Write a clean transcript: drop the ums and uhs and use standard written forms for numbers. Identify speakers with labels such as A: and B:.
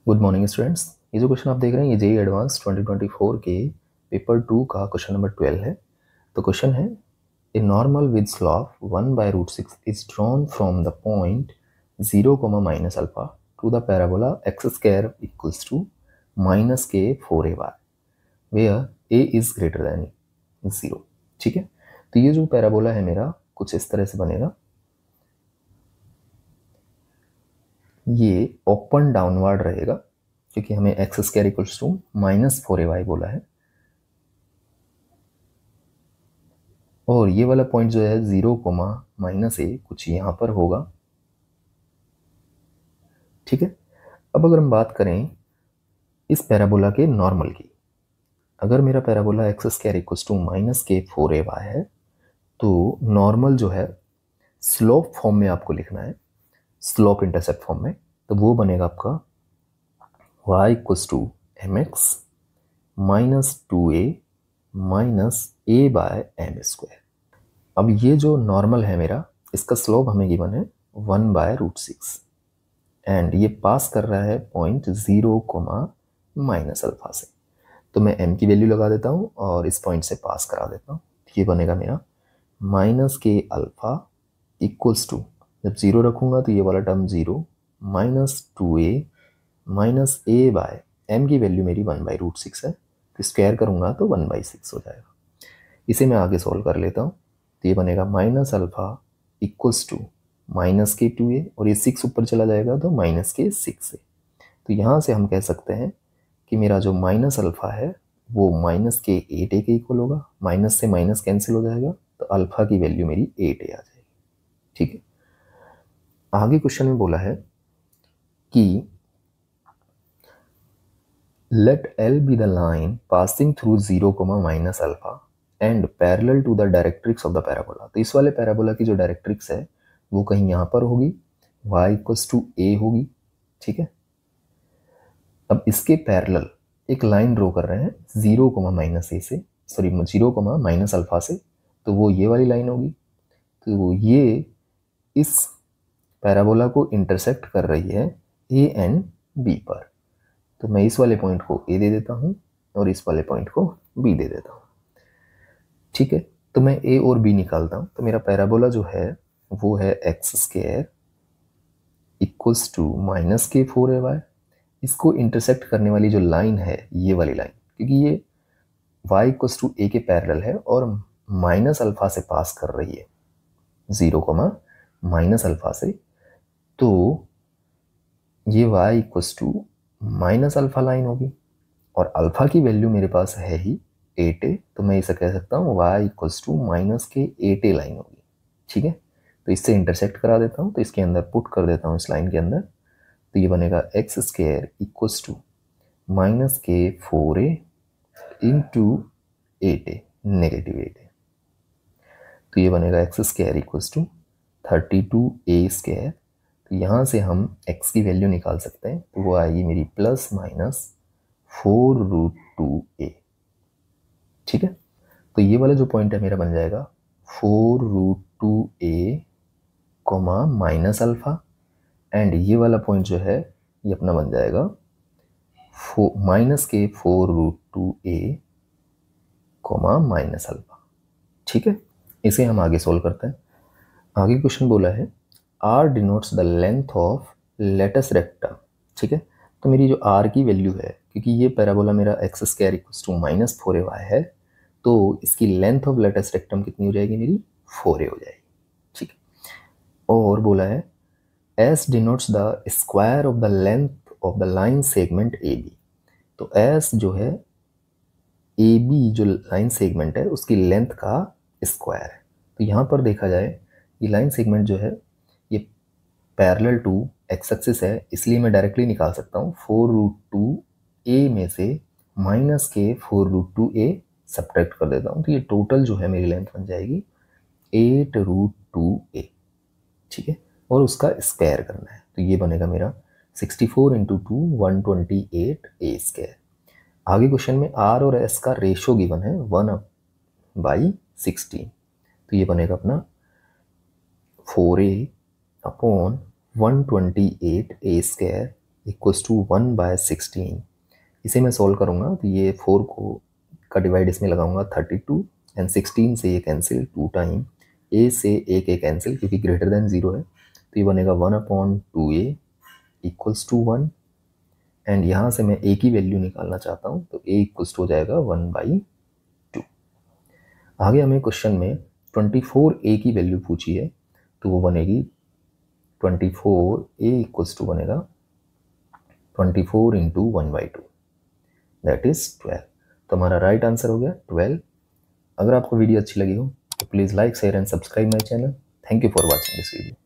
A: Good morning students. ये जो question आप देख रहे हैं ये जेईई एडवांस 2024 के पेपर 2 का क्वेश्चन नंबर 12 है। तो क्वेश्चन है a normal with slope 1/√6 is drawn from the point 0, minus alpha to the parabola x square equals to minus k 4ay where a is greater than 0। ठीक है, तो ये जो पैराबोला है मेरा कुछ इस तरह से बनेगा। ये ओपन डाउनवर्ड रहेगा क्योंकि हमें x square equals to -4ay बोला है, और ये वाला पॉइंट जो है 0, -a कुछ यहाँ पर होगा। ठीक है, अब अगर हम बात करें इस पैराबोला के नॉर्मल की, अगर मेरा parabola x square equals to -k4ay है तो नॉर्मल जो है स्लोप फॉर्म में आपको लिखना है, स्लोप इंटरसेप्ट फॉर्म में, तो वो बनेगा आपका y equals to mx -2a -a/m²। अब ये जो नॉर्मल है मेरा, इसका स्लोप हमें गिवन है 1/√6 एंड ये पास कर रहा है पॉइंट 0, माइनस अल्फा से। तो मैं m की वैल्यू लगा देता हूँ और इस पॉइंट से पास करा देता हूँ। ये बनेगा मेरा -k अल्फा इक्वल्स टू, जब 0 रखूँगा तो ये वाला टर्म 0 -2a -a/m की वैल्यू मेरी 1/√6 है, तो स्क्वायर करूँगा तो 1/6 हो जाएगा। इसे मैं आगे सॉल्व कर लेता हूँ, तो ये बनेगा minus alpha equals to -k2a, और ये 6 ऊपर चला जाएगा तो -k6a। तो यहाँ से हम कह सकते हैं कि मेरा जो माइनस अल्फा है वो -k8a के इक्वल होगा। माइनस से माइनस कैंसिल हो जाएगा तो अल्फा की वैल्यू मेरी 8a आ जाएगी। ठीक है, आगे क्वेश्चन में बोला है कि let L be the line passing through 0, minus alpha and parallel to the directrix of the parabola. तो इस वाले पैराबोला की जो डायरेक्ट्रिक्स है वो कहीं यहाँ पर होगी, y इक्वल्स टू a होगी। ठीक है, अब इसके पैरेलल एक लाइन ड्रॉ कर रहे हैं 0, -a से, सॉरी 0, माइनस अल्फा से, तो वो ये वाली लाइन होगी। तो ये इस पैराबोला को इंटरसेक्ट कर रही है a एंड b पर, तो मैं इस वाले पॉइंट को a दे देता हूँ और इस वाले पॉइंट को b दे देता हूँ। ठीक है, तो मैं a और b निकालता हूँ, तो मेरा पैराबोला जो है वो है x square equals to -k4ay। इसको इंटरसेक्ट करने वाली जो लाइन है ये वाली लाइन, क्योंकि ये y इक्वल्स टू a के पैरेलल है और माइनस अल्फा से पास कर रही है 0, माइनस अल्फा से, तो ये y equals to minus alpha line होगी और अल्फा की वैल्यू मेरे पास है ही 8a, तो मैं इसे कह सकता हूँ y equals to -k8a line होगी। ठीक है, तो इससे इंटरसेक्ट करा देता हूँ, तो इसके अंदर पुट कर देता हूँ इस लाइन के अंदर, तो ये बनेगा x square equals to -k4a into 8a -8a। तो ये बनेगा x square equals to 32a²। तो यहाँ से हम x की वैल्यू निकाल सकते हैं, तो वो आएगी मेरी +/4√2a। ठीक है, तो ये वाला जो पॉइंट है मेरा बन जाएगा 4√2a, माइनस अल्फा, एंड ये वाला पॉइंट जो है ये अपना बन जाएगा -k4√2a, माइनस अल्फा। ठीक है, इसे हम आगे सोल्व करते हैं। आगे क्वेश्चन बोला है r denotes the length of latus rectum. ठीक है, तो मेरी जो r की वैल्यू है, क्योंकि ये पैराबोला मेरा x square equals to -4ay है, तो इसकी लेंथ ऑफ लेटस रेक्टम कितनी हो जाएगी मेरी 4a हो जाएगी। ठीक है, और बोला है s denotes the square of the length of the line segment AB। तो s जो है AB जो लाइन सेगमेंट है उसकी लेंथ का स्क्वायर है। तो यहाँ पर देखा जाए ये लाइन सेगमेंट जो है ये पैरेलल टू एक्स एक्सिस है, इसलिए मैं डायरेक्टली निकाल सकता हूँ 4√2a में से -k4√2a सब्ट्रैक्ट कर देता हूँ, तो ये टोटल जो है मेरी लेंथ बन जाएगी 8√2a। ठीक है, और उसका स्क्वायर करना है, तो ये बनेगा मेरा 64 × 2 128a²। आगे क्वेश्चन में r और s का रेशो गिवन है 1/16, तो ये बनेगा अपना 4a/128a² इक्वल्स टू 1/16। इसे मैं सॉल्व करूँगा तो ये 4 को का डिवाइड इसमें लगाऊंगा 32 एंड 16 से ये कैंसिल 2 टाइम a से एक a कैंसिल क्योंकि ग्रेटर देन 0 है, तो ये बनेगा 1/2a इक्वल्स टू 1 एंड यहाँ से मैं a की वैल्यू निकालना चाहता हूँ तो a इक्वल्स टू हो जाएगा 1/2। आगे हमें क्वेश्चन में 24a की वैल्यू पूछी है तो वो बनेगी 24a इक्वल्स टू बनेगा 24 इंटू 1/2 दैट इज 12। तो हमारा राइट आंसर हो गया 12। अगर आपको वीडियो अच्छी लगी हो तो please like share and subscribe my channel. Thank you for watching this video.